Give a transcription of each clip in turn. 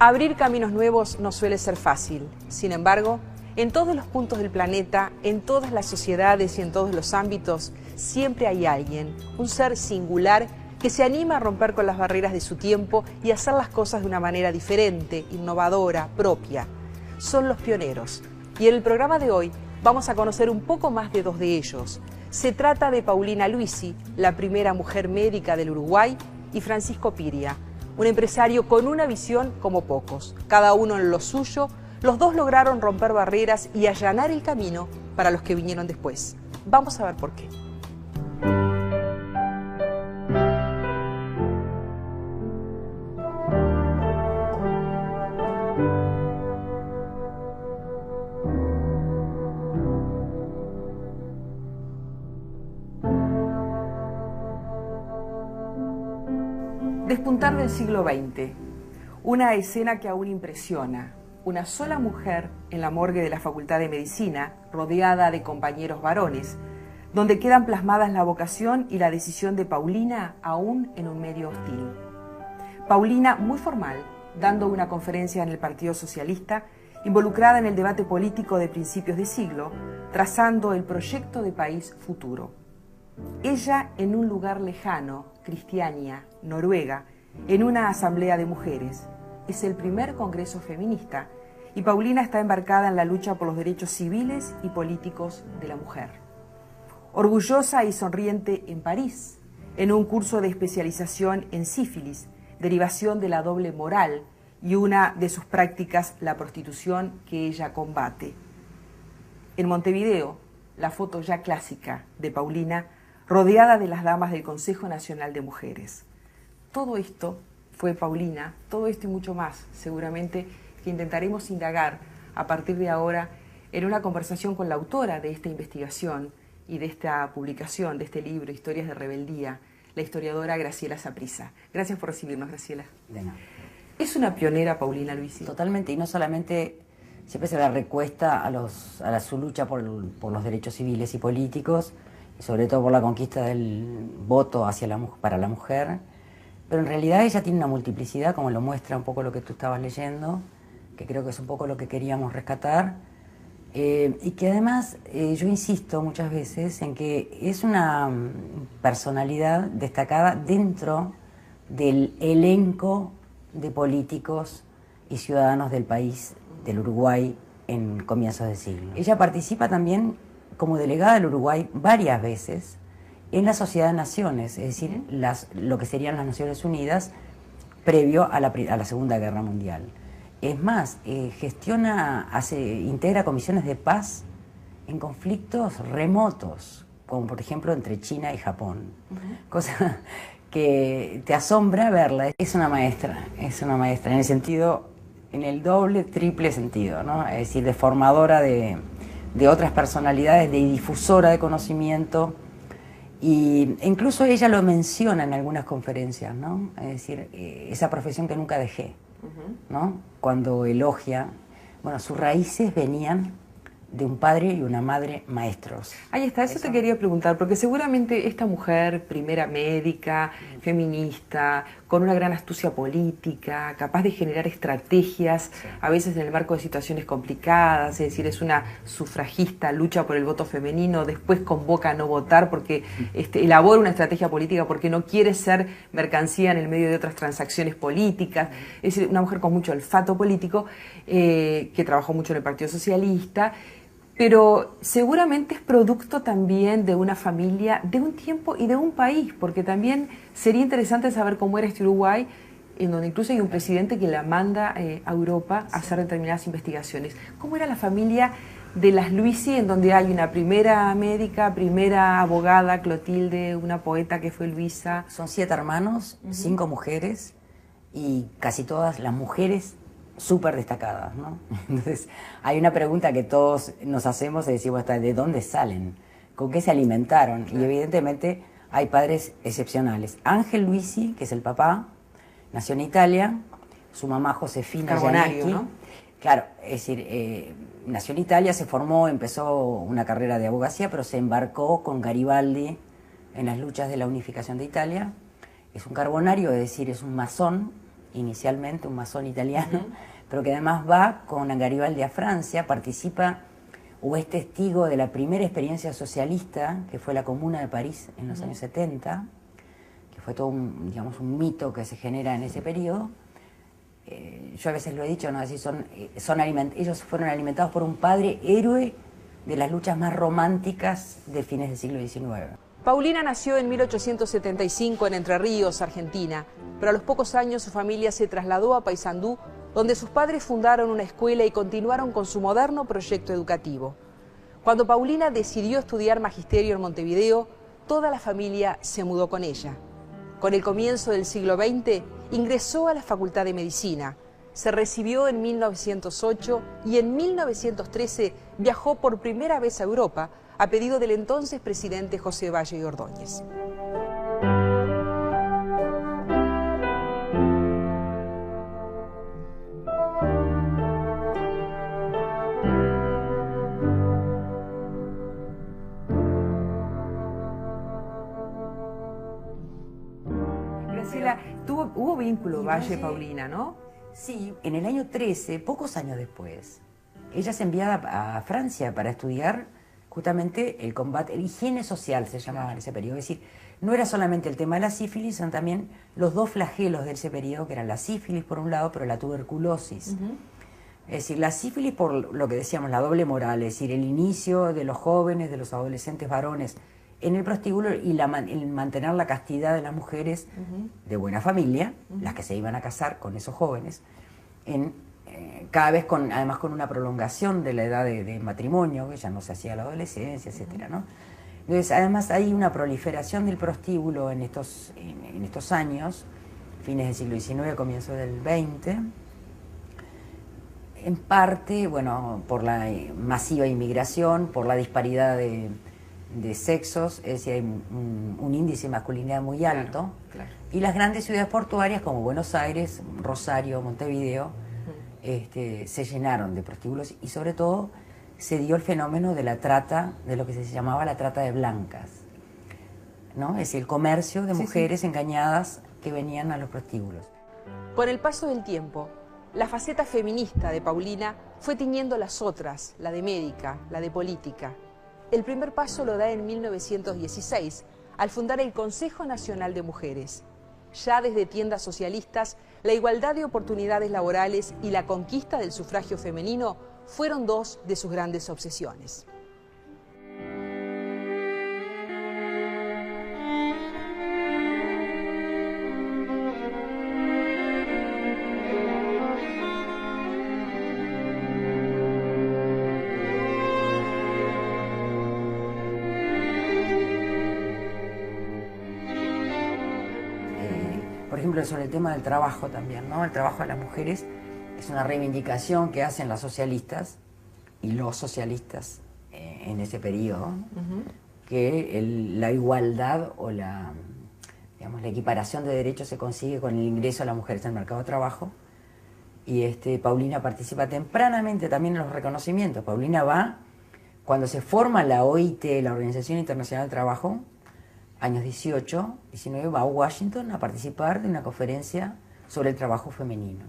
Abrir caminos nuevos no suele ser fácil. Sin embargo, en todos los puntos del planeta, en todas las sociedades y en todos los ámbitos, siempre hay alguien, un ser singular, que se anima a romper con las barreras de su tiempo y hacer las cosas de una manera diferente, innovadora, propia. Son los pioneros. Y en el programa de hoy vamos a conocer un poco más de dos de ellos. Se trata de Paulina Luisi, la primera mujer médica del Uruguay, y Francisco Piria, un empresario con una visión como pocos. Cada uno en lo suyo, los dos lograron romper barreras y allanar el camino para los que vinieron después. Vamos a ver por qué. Despuntar del siglo XX, una escena que aún impresiona. Una sola mujer en la morgue de la Facultad de Medicina, rodeada de compañeros varones, donde quedan plasmadas la vocación y la decisión de Paulina aún en un medio hostil. Paulina, muy formal, dando una conferencia en el Partido Socialista, involucrada en el debate político de principios de siglo, trazando el proyecto de país futuro. Ella en un lugar lejano, Cristiania, Noruega, en una asamblea de mujeres. Es el primer congreso feminista y Paulina está embarcada en la lucha por los derechos civiles y políticos de la mujer. Orgullosa y sonriente en París, en un curso de especialización en sífilis, derivación de la doble moral y una de sus prácticas, la prostitución que ella combate. En Montevideo, la foto ya clásica de Paulina, rodeada de las damas del Consejo Nacional de Mujeres. Todo esto fue Paulina, todo esto y mucho más, seguramente, que intentaremos indagar a partir de ahora en una conversación con la autora de esta investigación y de esta publicación, de este libro, Historias de Rebeldía, la historiadora Graciela Saprissa. Gracias por recibirnos, Graciela. De nada. ¿Es una pionera Paulina Luisi? Totalmente, y no solamente siempre se la recuesta a su lucha por los derechos civiles y políticos, y sobre todo por la conquista del voto para la mujer, pero en realidad ella tiene una multiplicidad, como lo muestra un poco lo que tú estabas leyendo, que creo que es un poco lo que queríamos rescatar, y que además yo insisto muchas veces en que es una personalidad destacada dentro del elenco de políticos y ciudadanos del país, del Uruguay, en comienzos de siglo. Ella participa también como delegada del Uruguay varias veces en la Sociedad de Naciones, es decir, lo que serían las Naciones Unidas previo a la Segunda Guerra Mundial. Es más, integra comisiones de paz en conflictos remotos, como por ejemplo entre China y Japón, cosa que te asombra verla. Es una maestra en el sentido, en el doble, triple sentido, ¿no? Es decir, de formadora de otras personalidades, de difusora de conocimiento, y incluso ella lo menciona en algunas conferencias, ¿no? Es decir, esa profesión que nunca dejé, ¿no? Cuando elogia, bueno, sus raíces venían de un padre y una madre maestros. Ahí está, eso te quería preguntar, porque seguramente esta mujer, primera médica, feminista, con una gran astucia política, capaz de generar estrategias, a veces en el marco de situaciones complicadas, es decir, es una sufragista, lucha por el voto femenino, después convoca a no votar porque elabora una estrategia política porque no quiere ser mercancía en el medio de otras transacciones políticas, es decir, una mujer con mucho olfato político, que trabajó mucho en el Partido Socialista, pero seguramente es producto también de una familia, de un tiempo y de un país, porque también sería interesante saber cómo era este Uruguay, en donde incluso hay un presidente que la manda a Europa a hacer determinadas investigaciones. ¿Cómo era la familia de las Luisi, en donde hay una primera médica, primera abogada, Clotilde, una poeta que fue Luisa? Son 7 hermanos, 5 mujeres, y casi todas las mujeres súper destacadas, ¿no? Entonces, hay una pregunta que todos nos hacemos y decimos, ¿de dónde salen? ¿Con qué se alimentaron? Claro. Y evidentemente hay padres excepcionales. Ángel Luisi, que es el papá, nació en Italia, su mamá Josefina Gianecchi, ¿no? Claro, es decir, nació en Italia, se formó, empezó una carrera de abogacía, pero se embarcó con Garibaldi en las luchas de la unificación de Italia. Es un carbonario, es decir, es un masón, inicialmente, un masón italiano, pero que además va con Garibaldi a Francia, participa o es testigo de la primera experiencia socialista, que fue la Comuna de París en los años 70, que fue todo un, digamos, un mito que se genera en ese periodo. Yo a veces lo he dicho, ¿no? Así ellos fueron alimentados por un padre héroe de las luchas más románticas de fines del siglo XIX. Paulina nació en 1875 en Entre Ríos, Argentina, pero a los pocos años su familia se trasladó a Paysandú, donde sus padres fundaron una escuela y continuaron con su moderno proyecto educativo. Cuando Paulina decidió estudiar magisterio en Montevideo, toda la familia se mudó con ella. Con el comienzo del siglo XX, ingresó a la Facultad de Medicina, se recibió en 1908 y en 1913 viajó por primera vez a Europa a pedido del entonces presidente José Valle y Ordóñez. Graciela, hubo vínculo Valle-Paulina, ¿no? Sí, en el año 13, pocos años después, ella es enviada a Francia para estudiar justamente el combate, el higiene social se llamaba en ese periodo. Es decir, no era solamente el tema de la sífilis, sino también los dos flagelos de ese periodo, que eran la sífilis por un lado, pero la tuberculosis. Es decir, la sífilis por lo que decíamos, la doble moral, es decir, el inicio de los jóvenes, de los adolescentes varones en el prostíbulo y el mantener la castidad de las mujeres de buena familia, las que se iban a casar con esos jóvenes, cada vez además con una prolongación de la edad de matrimonio, que ya no se hacía a la adolescencia, etcétera, ¿no? Entonces, además hay una proliferación del prostíbulo en estos años, fines del siglo XIX, comienzo del XX, en parte, bueno, por la masiva inmigración, por la disparidad de sexos, es decir, hay un índice de masculinidad muy alto, claro. Y las grandes ciudades portuarias como Buenos Aires, Rosario, Montevideo, se llenaron de prostíbulos y sobre todo se dio el fenómeno de la trata, de lo que se llamaba la trata de blancas, ¿no? Es decir, el comercio de mujeres engañadas que venían a los prostíbulos. Con el paso del tiempo, la faceta feminista de Paulina fue tiñendo las otras, la de médica, la de política. El primer paso lo da en 1916, al fundar el Consejo Nacional de Mujeres. Ya desde tiendas socialistas, la igualdad de oportunidades laborales y la conquista del sufragio femenino fueron dos de sus grandes obsesiones. Por ejemplo, sobre el tema del trabajo también, ¿no? El trabajo de las mujeres es una reivindicación que hacen las socialistas y los socialistas en ese periodo, que la igualdad o la equiparación de derechos se consigue con el ingreso de las mujeres al mercado de trabajo. Y Paulina participa tempranamente también en los reconocimientos. Paulina va, cuando se forma la OIT, la Organización Internacional del Trabajo, años 18, 19, va a Washington a participar de una conferencia sobre el trabajo femenino.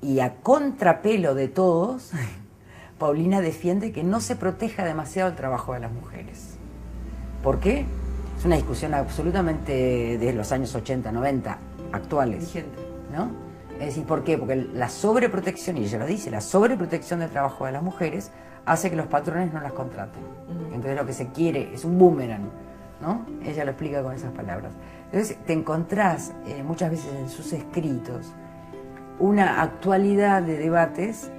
Y a contrapelo de todos, Paulina defiende que no se proteja demasiado el trabajo de las mujeres. ¿Por qué? Es una discusión absolutamente de los años 80, 90, actuales. Vigente. ¿No? Es decir, ¿por qué? Porque la sobreprotección, y ella lo dice, la sobreprotección del trabajo de las mujeres hace que los patrones no las contraten. Entonces lo que se quiere es un boomerang, ¿no? Ella lo explica con esas palabras. Entonces te encontrás muchas veces en sus escritos una actualidad de debates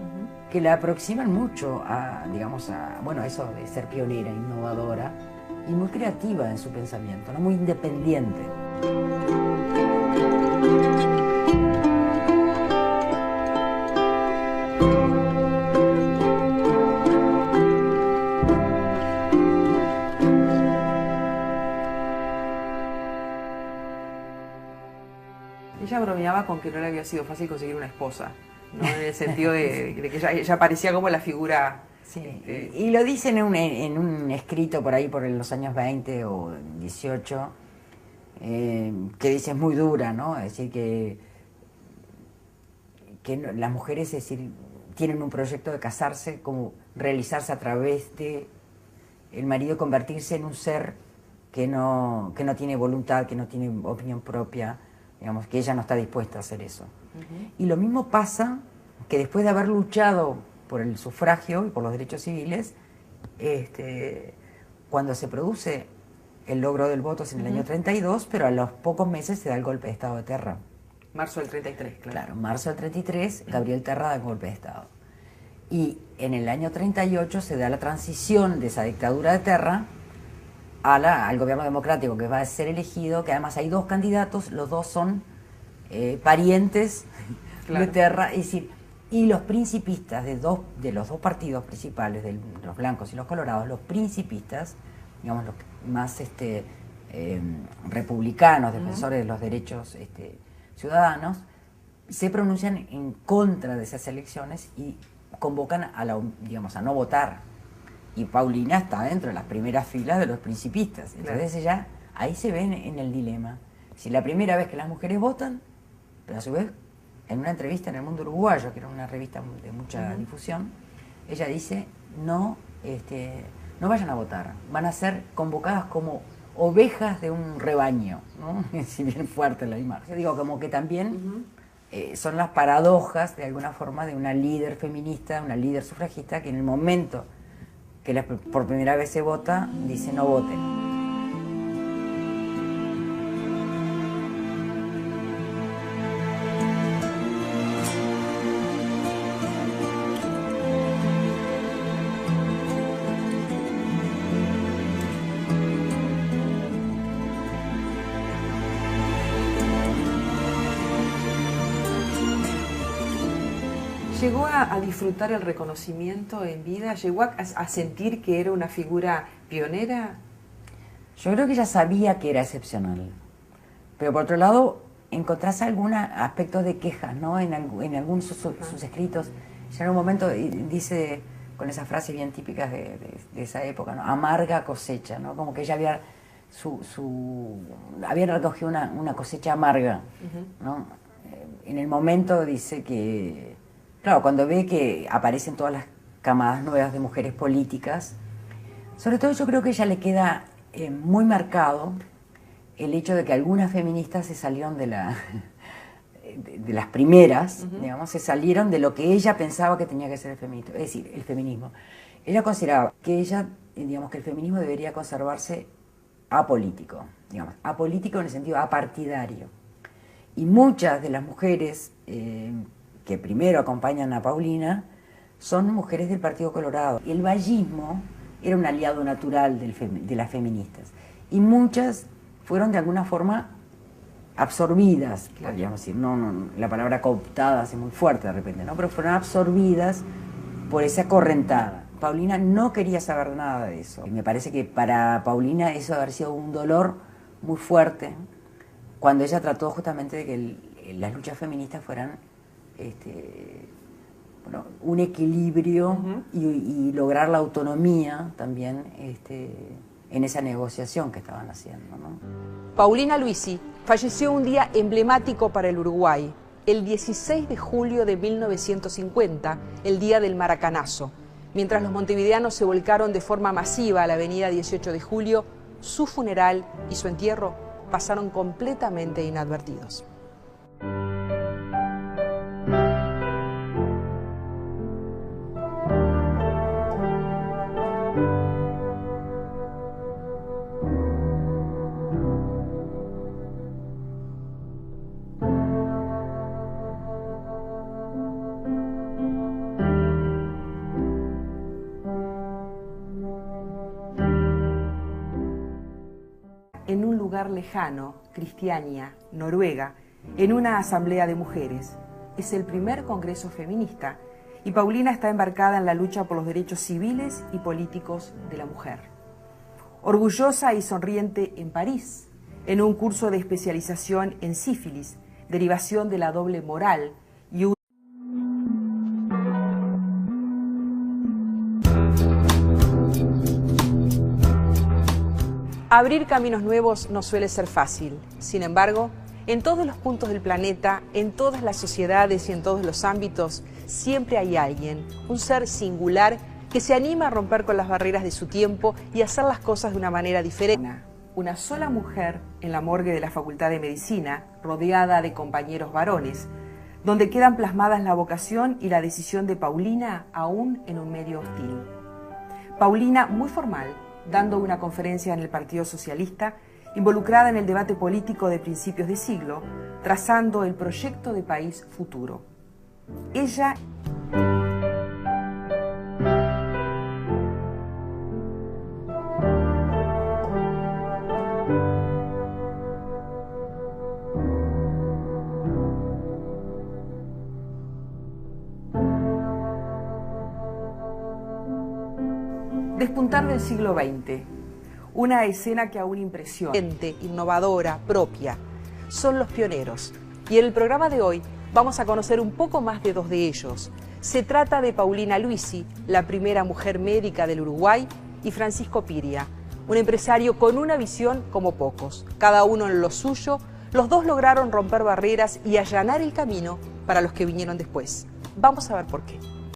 que la aproximan mucho a, bueno, eso de ser pionera, innovadora y muy creativa en su pensamiento, ¿no? Muy independiente. Ella bromeaba con que no le había sido fácil conseguir una esposa, ¿no? En el sentido de que ella parecía como la figura... Sí, y lo dicen en un escrito por ahí por los años 20 o 18, que dice es muy dura, ¿no? Es decir, que las mujeres, es decir, tienen un proyecto de casarse, como realizarse a través de el marido, convertirse en un ser que no tiene voluntad, que no tiene opinión propia, digamos, que ella no está dispuesta a hacer eso. Y lo mismo pasa que después de haber luchado por el sufragio y por los derechos civiles, cuando se produce el logro del voto es en el año 32, pero a los pocos meses se da el golpe de Estado de Terra. Marzo del 33, claro. Claro, marzo del 33, Gabriel Terra da el golpe de Estado. Y en el año 38 se da la transición de esa dictadura de Terra al gobierno democrático que va a ser elegido, que además hay dos candidatos, los dos son parientes de Terra, es decir, y los principistas de los dos partidos principales, de los blancos y los colorados, los principistas, digamos los más republicanos, defensores de los derechos ciudadanos, se pronuncian en contra de esas elecciones y convocan a no votar. Y Paulina está dentro de las primeras filas de los principistas. Entonces ella, ahí se ven en el dilema. Si la primera vez que las mujeres votan, pero a su vez, en una entrevista en El Mundo Uruguayo, que era una revista de mucha difusión, ella dice, no vayan a votar, van a ser convocadas como ovejas de un rebaño, ¿no? Si bien fuerte la imagen. Yo digo, como que también son las paradojas, de alguna forma, de una líder feminista, una líder sufragista, que en el momento que por primera vez se vota, dice no voten. ¿Llegó a disfrutar el reconocimiento en vida? ¿Llegó a sentir que era una figura pionera? Yo creo que ella sabía que era excepcional, pero por otro lado encontrás algunos aspectos de quejas, ¿no? En algunos sus escritos. Ya en un momento dice, con esas frases bien típicas de esa época, ¿no? Amarga cosecha, ¿no? Como que ella había recogido una cosecha amarga, ¿no? En el momento dice que, claro, cuando ve que aparecen todas las camadas nuevas de mujeres políticas, sobre todo yo creo que a ella le queda muy marcado el hecho de que algunas feministas se salieron de las primeras, digamos, se salieron de lo que ella pensaba que tenía que ser el feminismo, es decir, el feminismo. Ella consideraba que digamos, que el feminismo debería conservarse apolítico, digamos, apolítico en el sentido apartidario. Y muchas de las mujeres que primero acompañan a Paulina son mujeres del Partido Colorado. El vallismo era un aliado natural de las feministas y muchas fueron de alguna forma absorbidas, podríamos decir, no, la palabra cooptadas es muy fuerte de repente, ¿no? Pero fueron absorbidas por esa correntada. Paulina no quería saber nada de eso. Y me parece que para Paulina eso haber sido un dolor muy fuerte cuando ella trató justamente de que las luchas feministas fueran un equilibrio y lograr la autonomía también en esa negociación que estaban haciendo, ¿no? Paulina Luisi falleció un día emblemático para el Uruguay, el 16 de julio de 1950, el día del Maracanazo. Mientras los montevideanos se volcaron de forma masiva a la avenida 18 de julio, su funeral y su entierro pasaron completamente inadvertidos. En un lugar lejano, Cristiania, Noruega, en una asamblea de mujeres. Es el primer congreso feminista y Paulina está embarcada en la lucha por los derechos civiles y políticos de la mujer. Orgullosa y sonriente en París, en un curso de especialización en sífilis, derivación de la doble moral y un... Abrir caminos nuevos no suele ser fácil. Sin embargo, En todos los puntos del planeta, en todas las sociedades y en todos los ámbitos, siempre hay alguien, un ser singular, que se anima a romper con las barreras de su tiempo y hacer las cosas de una manera diferente. Una sola mujer en la morgue de la Facultad de Medicina, rodeada de compañeros varones, donde quedan plasmadas la vocación y la decisión de Paulina, aún en un medio hostil. Paulina, muy formal, dando una conferencia en el Partido Socialista, involucrada en el debate político de principios de siglo, trazando el proyecto de país futuro. Ella... Despuntar del siglo XX, una escena que aún impresiona. Innovadora, propia, son los pioneros. Y en el programa de hoy vamos a conocer un poco más de dos de ellos. Se trata de Paulina Luisi, la primera mujer médica del Uruguay, y Francisco Piria, un empresario con una visión como pocos. Cada uno en lo suyo, los dos lograron romper barreras y allanar el camino para los que vinieron después. Vamos a ver por qué.